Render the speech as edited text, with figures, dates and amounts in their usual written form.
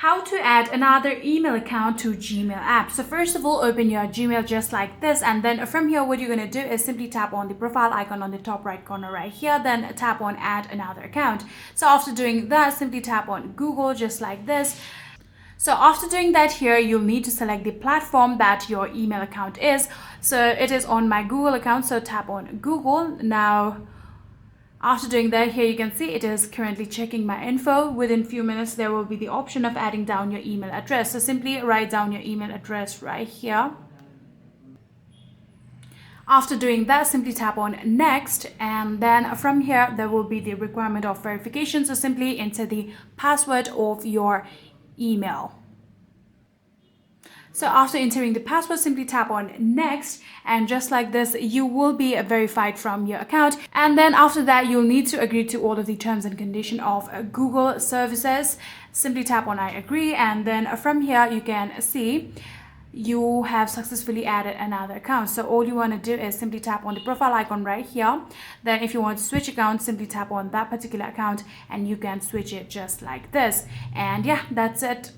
How to add another email account to Gmail app. So first of all, open your Gmail just like this, and then from here what you're going to do is simply tap on the profile icon on the top right corner right here, then tap on add another account. So after doing that, simply tap on Google just like this. So after doing that, here you'll need to select the platform that your email account is. So it is on my Google account, so tap on Google. Now after doing that, here you can see it is currently checking my info. Within few minutes there will be the option of adding down your email address. So simply write down your email address right here. After doing that, simply tap on next, and then from here there will be the requirement of verification. So simply enter the password of your email. So after entering the password, simply tap on next, and just like this you will be verified from your account. And then after that, you'll need to agree to all of the terms and conditions of Google services. Simply tap on I agree, and then from here you can see you have successfully added another account. So all you want to do is simply tap on the profile icon right here. Then if you want to switch account, simply tap on that particular account and you can switch it just like this. And yeah, that's it.